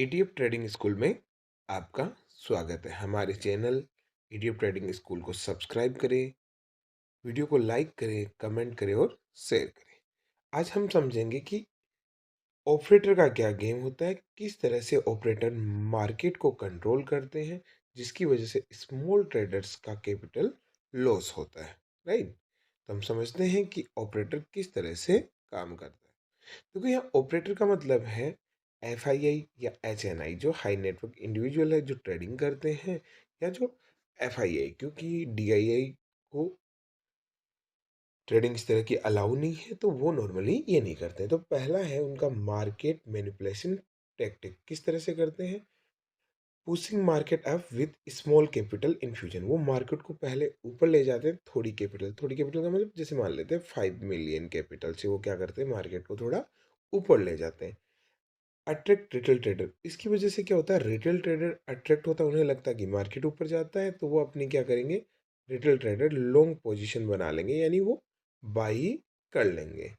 ETF trading school में आपका स्वागत है। हमारे चैनल ईटीएफ ट्रेडिंग स्कूल को सब्सक्राइब करें, वीडियो को लाइक करें, कमेंट करें और शेयर करें। आज हम समझेंगे कि ऑपरेटर का क्या गेम होता है, किस तरह से ऑपरेटर मार्केट को कंट्रोल करते हैं, जिसकी वजह से स्मॉल ट्रेडर्स का कैपिटल लॉस होता है। राइट। तो हम समझते हैं कि ऑपरेटर किस तरह से काम करता है। क्योंकि यहाँ ऑपरेटर का मतलब है एफआईआई या एचएनआई, जो हाई नेटवर्क इंडिविजुअल है जो ट्रेडिंग करते हैं, या जो एफआईआई, क्योंकि डीआईआई को ट्रेडिंग इस तरह की अलाउ नहीं है तो वो नॉर्मली ये नहीं करते हैं। तो पहला है उनका मार्केट मैनिपुलेशन टेक्टिक। किस तरह से करते हैं? Pushing market up with small capital infusion. वो मार्केट को पहले ऊपर ले जाते हैं, थोड़ी कैपिटल का मतलब जैसे मान लेते हैं 5 मिलियन कैपिटल से वो क्या करते हैं, मार्केट को थोड़ा ऊपर ले जाते हैं। Attract retail trader. इसकी वजह से क्या होता है, रिटेल ट्रेडर अट्रैक्ट होता है, उन्हें लगता है कि मार्केट ऊपर जाता है तो वो अपनी क्या करेंगे, रिटेल ट्रेडर लॉन्ग पोजीशन बना लेंगे, यानी वो बाई कर लेंगे।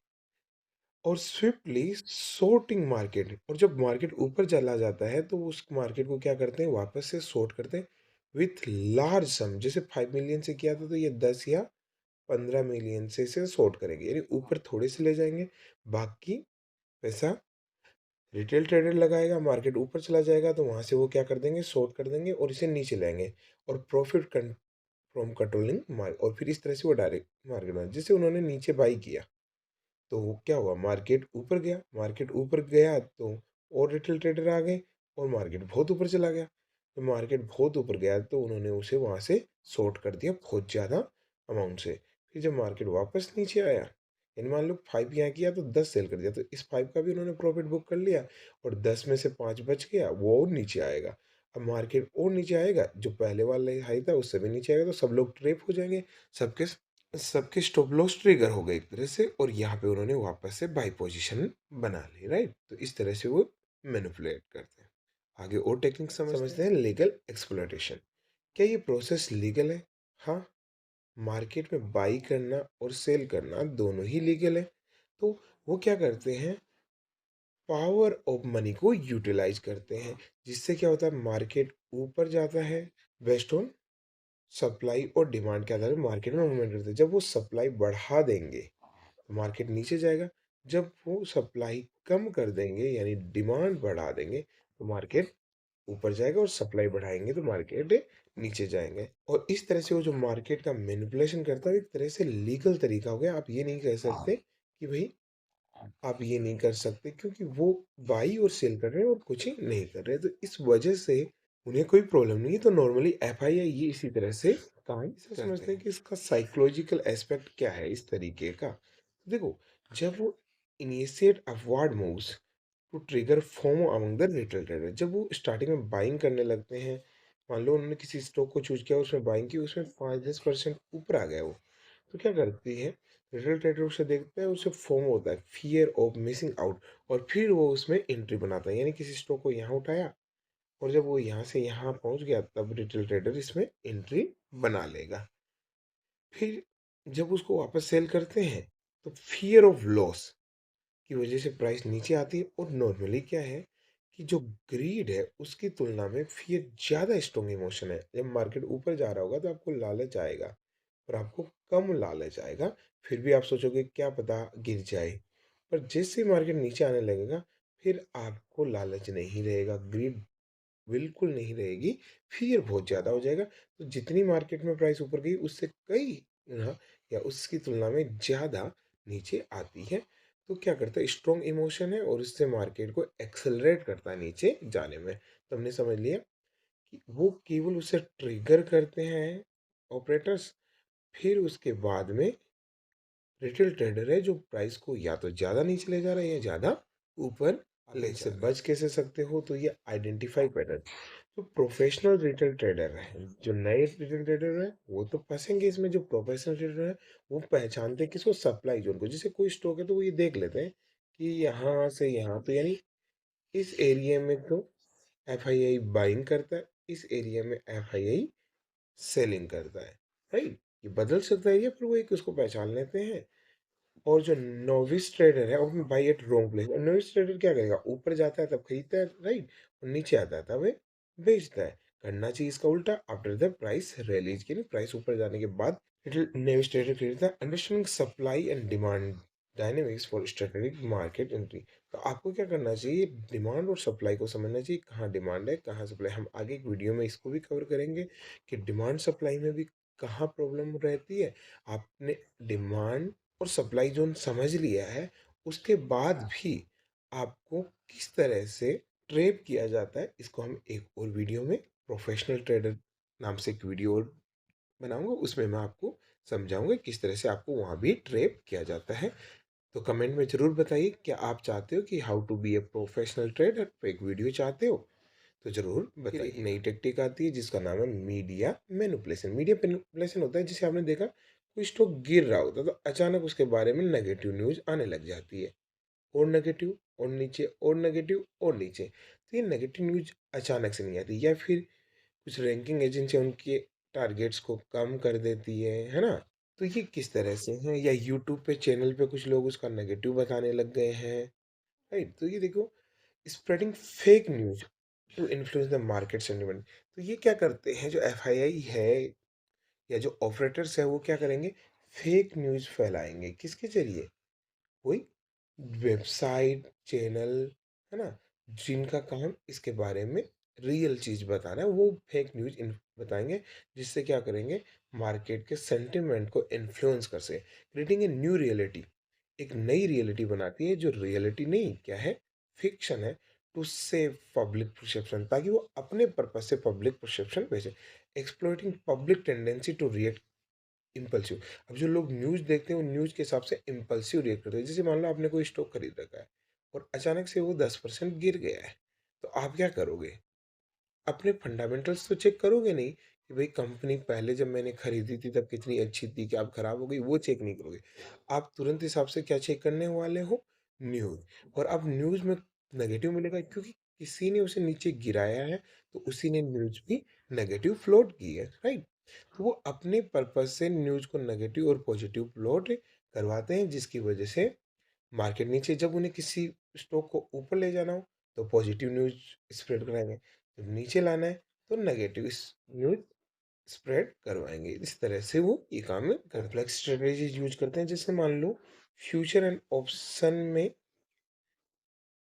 और स्विफ्टली शॉर्टिंग मार्केट, और जब मार्केट ऊपर चला जाता है तो उस मार्केट को क्या करते हैं, वापस से शॉर्ट करते हैं विथ लार्ज सम। जैसे 5 मिलियन से किया था तो ये 10 या 15 मिलियन से इसे शॉर्ट करेंगे, यानी ऊपर थोड़े से ले जाएंगे, बाकी पैसा रिटेल ट्रेडर लगाएगा। मार्केट ऊपर चला जाएगा तो वहां से वो क्या कर देंगे, शॉर्ट कर देंगे और इसे नीचे लाएंगे, और प्रॉफिट फ्रॉम कंट्रोलिंग मार्केट। और फिर इस तरह से वो डायरेक्ट मार्केट में, जिससे उन्होंने नीचे बाई किया तो वो क्या हुआ, मार्केट ऊपर गया। मार्केट ऊपर गया तो और रिटेल ट्रेडर आ गए और मार्केट बहुत ऊपर चला गया। तो मार्केट बहुत ऊपर गया तो उन्होंने उसे वहां से शॉर्ट कर दिया बहुत ज़्यादा अमाउंट से। फिर जब मार्केट वापस नीचे आया, यानी मान लो 5 यहाँ किया तो 10 सेल कर दिया, तो इस 5 का भी उन्होंने प्रॉफिट बुक कर लिया, और 10 में से 5 बच गया, वो और नीचे आएगा। अब मार्केट और नीचे आएगा, जो पहले वाला हाई था उससे भी नीचे आएगा, तो सब लोग ट्रेप हो जाएंगे, सबके सबके स्टॉप लॉस ट्रिगर हो गए एक तरह से, और यहाँ पे उन्होंने वापस से बाई पोजीशन बना ली। राइट। तो इस तरह से वो मैनिपुलेट करते हैं। आगे और टेक्निक समझते हैं। Legal exploitation. क्या ये प्रोसेस लीगल है? हाँ, मार्केट में बाई करना और सेल करना दोनों ही लीगल है। तो वो क्या करते हैं, पावर ऑफ मनी को यूटिलाइज करते हैं, जिससे क्या होता है, मार्केट ऊपर जाता है बेस्ड ऑन सप्लाई और डिमांड के आधार पर मार्केट में मूवमेंट करते हैं। जब वो सप्लाई बढ़ा देंगे तो मार्केट नीचे जाएगा, जब वो सप्लाई कम कर देंगे यानी डिमांड बढ़ा देंगे तो मार्केट ऊपर जाएगा, और सप्लाई बढ़ाएंगे तो मार्केट नीचे जाएंगे। और इस तरह से वो जो मार्केट का मैनिपुलेशन करता है, एक तरह से लीगल तरीका हो गया। आप ये नहीं कह सकते कि भाई, आप ये नहीं कर सकते, क्योंकि वो बाई और सेल कर रहे हैं और कुछ ही नहीं कर रहे, तो इस वजह से उन्हें कोई प्रॉब्लम नहीं है। तो नॉर्मली एफआईआई ये इसी तरह से काम इसे समझते हैं कि इसका साइकोलॉजिकल एस्पेक्ट क्या है इस तरीके का। तो देखो, जब वो initiate upward moves to trigger FOMO among the retail trader, जब वो स्टार्टिंग में बाइंग करने लगते हैं, मान लो उन्होंने किसी स्टॉक को चूज किया, उसमें बाइंग की, उसमें 5-10% ऊपर आ गया वो, तो क्या करती है, रिटेल ट्रेडर उसे देखता है, उसे फोम होता है, फियर ऑफ मिसिंग आउट, और फिर वो उसमें एंट्री बनाता है। यानी किसी स्टॉक को यहाँ उठाया और जब वो यहाँ से यहाँ पहुँच गया तब रिटेल ट्रेडर इसमें एंट्री बना लेगा। फिर जब उसको वापस सेल करते हैं तो फियर ऑफ लॉस की वजह से प्राइस नीचे आती है। और नॉर्मली क्या है कि जो ग्रीड है उसकी तुलना में फियर ज़्यादा स्ट्रॉन्ग इमोशन है। जब मार्केट ऊपर जा रहा होगा तो आपको लालच आएगा, और आपको कम लालच आएगा, फिर भी आप सोचोगे क्या पता गिर जाए। पर जैसे मार्केट नीचे आने लगेगा फिर आपको लालच नहीं रहेगा, ग्रीड बिल्कुल नहीं रहेगी, फियर बहुत ज़्यादा हो जाएगा। तो जितनी मार्केट में प्राइस ऊपर गई उससे कई गुना या उसकी तुलना में ज़्यादा नीचे आती है। तो क्या करता है, स्ट्रॉन्ग इमोशन है और इससे मार्केट को एक्सेलरेट करता है नीचे जाने में। तो हमने समझ लिया कि वो केवल उसे ट्रिगर करते हैं ऑपरेटर्स, फिर उसके बाद में रिटेल ट्रेडर है जो प्राइस को या तो ज़्यादा नीचे ले जा रहा है या ज़्यादा ऊपर ले से बच कैसे सकते हो, तो ये आइडेंटिफाई पैटर्न। जो प्रोफेशनल रिटेल ट्रेडर है, जो नए रिटेल ट्रेडर है वो तो फंसेंगे इसमें। जो प्रोफेशनल ट्रेडर है वो पहचानते हैं किसको, सप्लाई जोन को। जैसे कोई स्टॉक है तो वो ये देख लेते हैं कि यहाँ से यहाँ, तो यानी इस एरिया में तो एफआईआई बाइंग करता है, इस एरिया में एफआईआई सेलिंग करता है। राइट। ये बदल सकता है एरिया, पर वो एक उसको पहचान लेते हैं। और जो नोविस ट्रेडर है, वो बाय एट रॉन्ग प्लेस। और नोविस ट्रेडर क्या करेगा, ऊपर जाता है तब खरीदता है, राइट, और नीचे आता है तब बेचता है। करना चाहिए इसका उल्टा, आफ्टर द प्राइस रिलीज, के प्राइस ऊपर जाने के बाद नोविस ट्रेडर खरीदता है। Understanding supply and demand dynamics for strategic market entry. तो आपको क्या करना चाहिए, डिमांड और सप्लाई को समझना चाहिए, कहाँ डिमांड है कहाँ सप्लाई। हम आगे एक वीडियो में इसको भी कवर करेंगे कि डिमांड सप्लाई में भी कहाँ प्रॉब्लम रहती है। आपने डिमांड और सप्लाई जोन समझ लिया है, उसके बाद भी आपको किस तरह से ट्रेड किया जाता है, इसको हम एक और वीडियो में, प्रोफेशनल ट्रेडर नाम से एक वीडियो और बनाऊंगा, उसमें मैं आपको समझाऊंगा किस तरह से आपको वहाँ भी ट्रेड किया जाता है। तो कमेंट में ज़रूर बताइए, क्या आप चाहते हो कि how to be a professional trader पे एक वीडियो चाहते हो, तो ज़रूर बताइए। एक नई टेक्निक आती है जिसका नाम है मीडिया मैनिपुलेशन। मीडिया मैनिपुलेशन होता है, जिसे आपने देखा कोई स्टॉक गिर रहा होता है तो अचानक उसके बारे में नेगेटिव न्यूज़ आने लग जाती है, और नेगेटिव और नीचे और नेगेटिव और नीचे। तो ये नेगेटिव न्यूज़ अचानक से नहीं आती, या फिर कुछ रैंकिंग एजेंसी उनके टारगेट्स को कम कर देती है ना। तो ये किस तरह से है, या यूट्यूब पे चैनल पे कुछ लोग उसका नेगेटिव बताने लग गए हैं, राइट। तो ये देखो, spreading fake news to influence the market sentiment. तो ये क्या करते हैं, जो एफआईआई है या जो ऑपरेटर्स है, वो क्या करेंगे, फेक न्यूज़ फैलाएंगे। किसके जरिए, कोई वेबसाइट चैनल, है ना, जिनका काम इसके बारे में रियल चीज़ बताना है, वो फेक न्यूज़ बताएंगे, जिससे क्या करेंगे, मार्केट के सेंटिमेंट को इन्फ्लुएंस कर सके, क्रिएटिंग ए न्यू रियलिटी। एक नई रियलिटी बनाती है, जो रियलिटी नहीं क्या है, फिक्शन है, टू सेव पब्लिक परसेप्शन, ताकि वो अपने पर्पज से पब्लिक परसेप्शन भेजे। Exploiting public tendency to react impulsive. अब जो लोग न्यूज़ देखते हैं, वो न्यूज़ के हिसाब से इम्पल्सिव रिएक्ट करते हैं। जैसे मान लो आपने कोई स्टॉक खरीद रखा है और अचानक से वो 10% गिर गया है, तो आप क्या करोगे, अपने फंडामेंटल्स तो चेक करोगे नहीं कि भाई कंपनी पहले जब मैंने खरीदी थी तब कितनी अच्छी थी, कि अब खराब हो गई, वो चेक नहीं करोगे। आप तुरंत हिसाब से क्या चेक करने वाले हो, न्यूज़। और अब न्यूज़ में नेगेटिव मिलेगा, क्योंकि किसी ने उसे नीचे गिराया है, तो उसी ने न्यूज़ भी नेगेटिव फ्लोट की है, राइट। तो वो अपने पर्पज से न्यूज़ को नेगेटिव और पॉजिटिव फ्लोट करवाते हैं, जिसकी वजह से मार्केट नीचे, जब उन्हें किसी स्टॉक को ऊपर ले जाना हो तो पॉजिटिव न्यूज़ स्प्रेड कराएंगे, जब नीचे लाना है तो नेगेटिव न्यूज़ स्प्रेड करवाएंगे। इस तरह से वो ये काम में कॉम्प्लेक्स स्ट्रेटेजीज यूज करते हैं। जैसे मान लो फ्यूचर एंड ऑप्शन में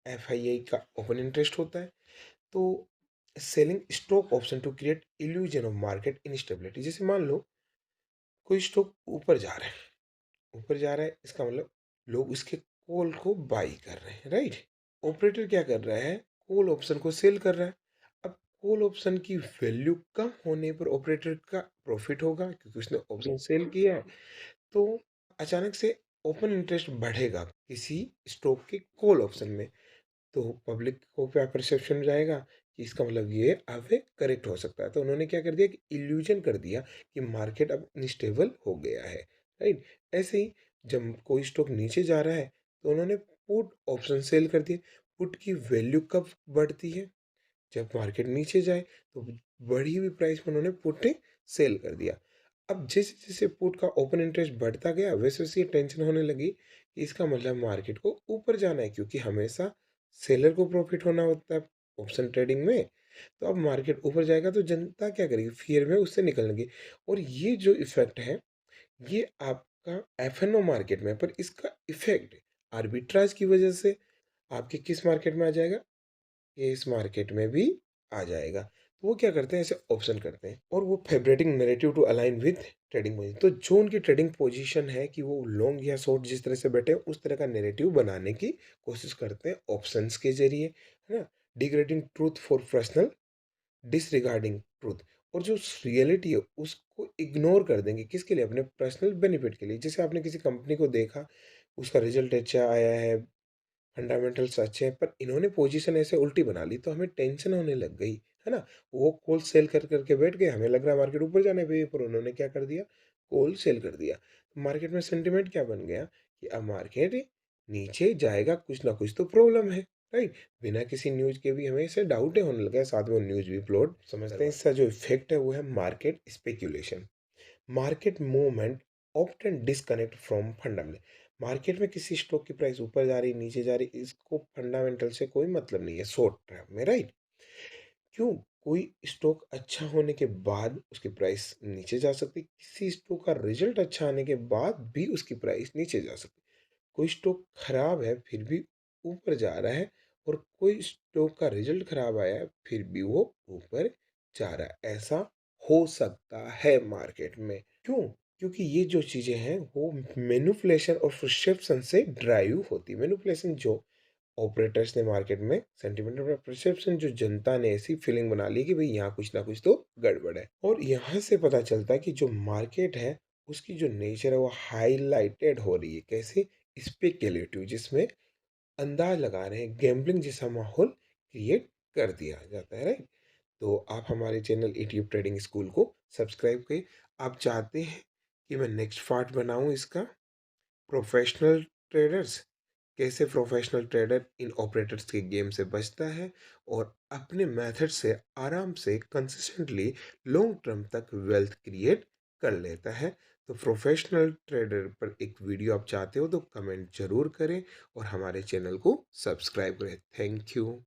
एफआईआई का ओपन इंटरेस्ट होता है, तो selling stock option to create illusion of market instability. जैसे मान लो कोई स्टॉक ऊपर जा रहा है, ऊपर जा रहा है, इसका मतलब लोग उसके कॉल को बाई कर रहे हैं, राइट। ऑपरेटर क्या कर रहा है, कॉल ऑप्शन को सेल कर रहा है। अब कॉल ऑप्शन की वैल्यू कम होने पर ऑपरेटर का प्रॉफिट होगा, क्योंकि उसने ऑप्शन सेल किया है। तो अचानक से ओपन इंटरेस्ट बढ़ेगा किसी स्टॉक के कॉल ऑप्शन में, तो पब्लिक को क्या परसेप्शन जाएगा कि इसका मतलब ये अब करेक्ट हो सकता है। तो उन्होंने क्या कर दिया कि इल्यूजन कर दिया कि मार्केट अब अनस्टेबल हो गया है, राइट। ऐसे ही जब कोई स्टॉक नीचे जा रहा है, तो उन्होंने पुट ऑप्शन सेल कर दिए। पुट की वैल्यू कब बढ़ती है, जब मार्केट नीचे जाए, तो बढ़ी हुई प्राइस में उन्होंने पुट सेल कर दिया। अब जैसे जैसे पुट का ओपन इंटरेस्ट बढ़ता गया, वैसे वैसे ये टेंशन होने लगी कि इसका मतलब मार्केट को ऊपर जाना है, क्योंकि हमेशा सेलर को प्रॉफिट होना होता है ऑप्शन ट्रेडिंग में। तो अब मार्केट ऊपर जाएगा तो जनता क्या करेगी, फियर में उससे निकलने लगी। और ये जो इफेक्ट है, ये आपका एफएनओ मार्केट में, पर इसका इफेक्ट आर्बिट्राज की वजह से आपके किस मार्केट में आ जाएगा, ये इस मार्केट में भी आ जाएगा। तो वो क्या करते हैं, ऐसे ऑप्शन करते हैं, और वो favouring narrative to align with trading position. तो जो उनकी ट्रेडिंग पोजीशन है, कि वो लॉन्ग या शॉर्ट जिस तरह से बैठे हैं, उस तरह का नैरेटिव बनाने की कोशिश करते हैं ऑप्शंस के जरिए, है ना। Degrading truth for personal, disregarding truth. और जो रियलिटी है उसको इग्नोर कर देंगे, किसके लिए, अपने पर्सनल बेनिफिट के लिए। जैसे आपने किसी कंपनी को देखा, उसका रिजल्ट अच्छा आया है, फंडामेंटल्स अच्छे हैं, पर इन्होंने पोजीशन ऐसे उल्टी बना ली, तो हमें टेंशन होने लग गई, है ना। वो कॉल सेल कर करके बैठ गए, हमें लग रहा है मार्केट ऊपर जाने पे, पर उन्होंने क्या कर दिया, कॉल सेल कर दिया। मार्केट में सेंटिमेंट क्या बन गया, कि अब मार्केट नीचे जाएगा, कुछ ना कुछ तो प्रॉब्लम है, राइट। बिना किसी न्यूज के भी हमें इसे डाउट होने लगा, साथ में न्यूज भी फ्लोट समझते हैं। इसका जो इफेक्ट है वो है market speculation. Market movement often disconnect from fundamental. Market में किसी स्टॉक की प्राइस ऊपर जा रही, नीचे जा रही, इसको फंडामेंटल से कोई मतलब नहीं है शॉर्ट टर्म में, राइट? क्यों? कोई स्टॉक अच्छा होने के बाद उसकी प्राइस नीचे जा सकती है, किसी स्टॉक का रिजल्ट अच्छा आने के बाद भी उसकी प्राइस नीचे जा सकती है। कोई स्टॉक खराब है फिर भी ऊपर जा रहा है, और कोई स्टॉक का रिजल्ट खराब आया है फिर भी वो ऊपर जा रहा है। ऐसा हो सकता है मार्केट में। क्यों? क्योंकि ये जो चीज़ें हैं वो मैनिपुलेशन और परसेप्शन से ड्राइव होती है। मैनिपुलेशन जो ऑपरेटर्स ने मार्केट में सेंटिमेंट और परसेप्शन, जो जनता ने ऐसी फीलिंग बना ली कि भाई यहाँ कुछ ना कुछ तो गड़बड़ है। और यहाँ से पता चलता है कि जो मार्केट है उसकी जो नेचर है वो हाईलाइटेड हो रही है। कैसे? स्पेक्युलेटिव, जिसमें अंदाज लगा रहे हैं, गैम्बलिंग जैसा माहौल क्रिएट कर दिया जाता है, राइट? तो आप हमारे चैनल ईटीएफ ट्रेडिंग स्कूल को सब्सक्राइब करें। आप चाहते हैं कि मैं नेक्स्ट पार्ट बनाऊं इसका, प्रोफेशनल ट्रेडर्स, कैसे प्रोफेशनल ट्रेडर इन ऑपरेटर्स के गेम से बचता है और अपने मेथड से आराम से कंसिस्टेंटली लॉन्ग टर्म तक वेल्थ क्रिएट कर लेता है। तो प्रोफेशनल ट्रेडर पर एक वीडियो आप चाहते हो तो कमेंट जरूर करें और हमारे चैनल को सब्सक्राइब करें। Thank you.